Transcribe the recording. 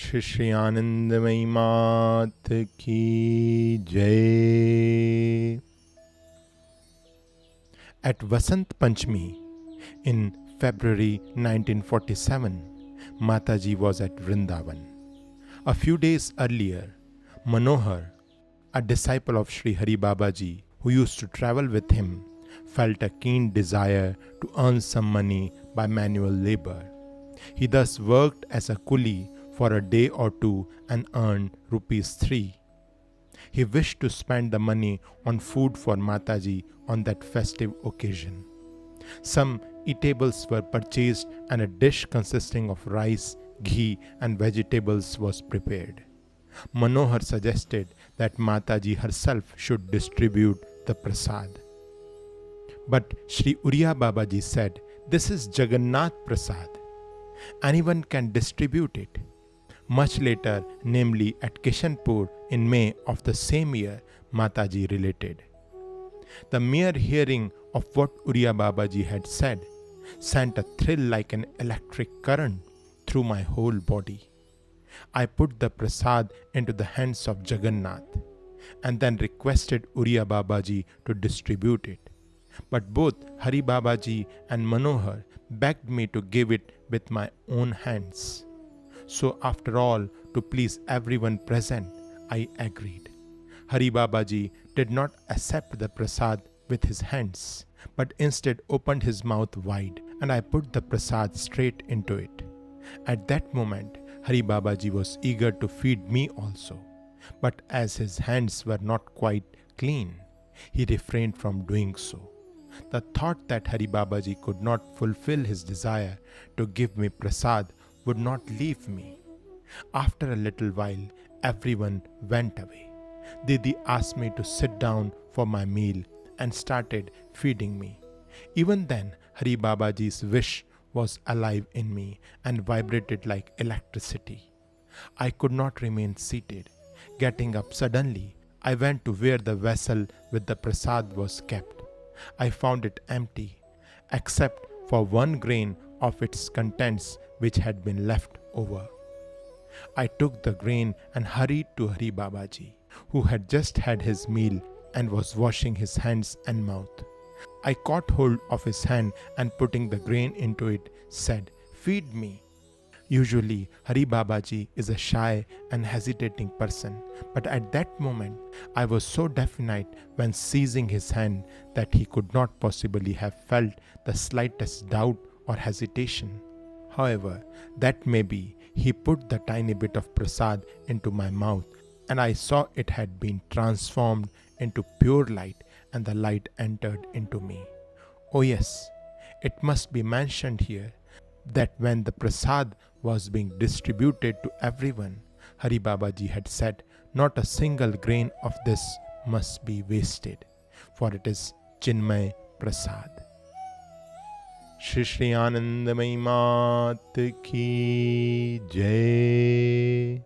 श्री श्री आनंदमयी मात की जय. At Vasant Panchami in February 1947, Mataji was at Vrindavan. A few days earlier, Manohar, a disciple of Sri Hari Babaji who used to travel with him, felt a keen desire to earn some money by manual labor. He thus worked as a coolie for a day or two and earned ₹3. He wished to spend the money on food for Mataji on that festive occasion. Some eatables were purchased and a dish consisting of rice, ghee and vegetables was prepared. Manohar suggested that Mataji herself should distribute the prasad. But Sri Uriya Babaji said, "This is Jagannath Prasad. Anyone can distribute it." Much later, namely at Kishanpur in May of the same year, Mataji related. The mere hearing of what Uriya Babaji had said sent a thrill like an electric current through my whole body. I put the prasad into the hands of Jagannath and then requested Uriya Babaji to distribute it. But both Hari Babaji and Manohar begged me to give it with my own hands. So after all, to please everyone present, I agreed. Hari Babaji did not accept the prasad with his hands, but instead opened his mouth wide, and I put the prasad straight into it. At that moment, Hari Babaji was eager to feed me also, but as his hands were not quite clean, he refrained from doing so. The thought that Hari Babaji could not fulfill his desire to give me prasad would not leave me. After a little while, everyone went away. Didi asked me to sit down for my meal and started feeding me. Even then, Hari Babaji's wish was alive in me and vibrated like electricity. I could not remain seated. Getting up suddenly, I went to where the vessel with the prasad was kept. I found it empty, except for one grain of its contents which had been left over. I took the grain and hurried to Hari Babaji, who had just had his meal and was washing his hands and mouth. I caught hold of his hand and putting the grain into it, said, "Feed me." Usually, Hari Babaji is a shy and hesitating person, but at that moment, I was so defiant when seizing his hand that he could not possibly have felt the slightest doubt or hesitation. However, that may be, he put the tiny bit of prasad into my mouth, and I saw it had been transformed into pure light, and the light entered into me. Oh yes, it must be mentioned here that when the prasad was being distributed to everyone, Hari Babaji had said, "Not a single grain of this must be wasted, for it is Chinmay Prasad." Shri Shri आनंदमयी मात की जय.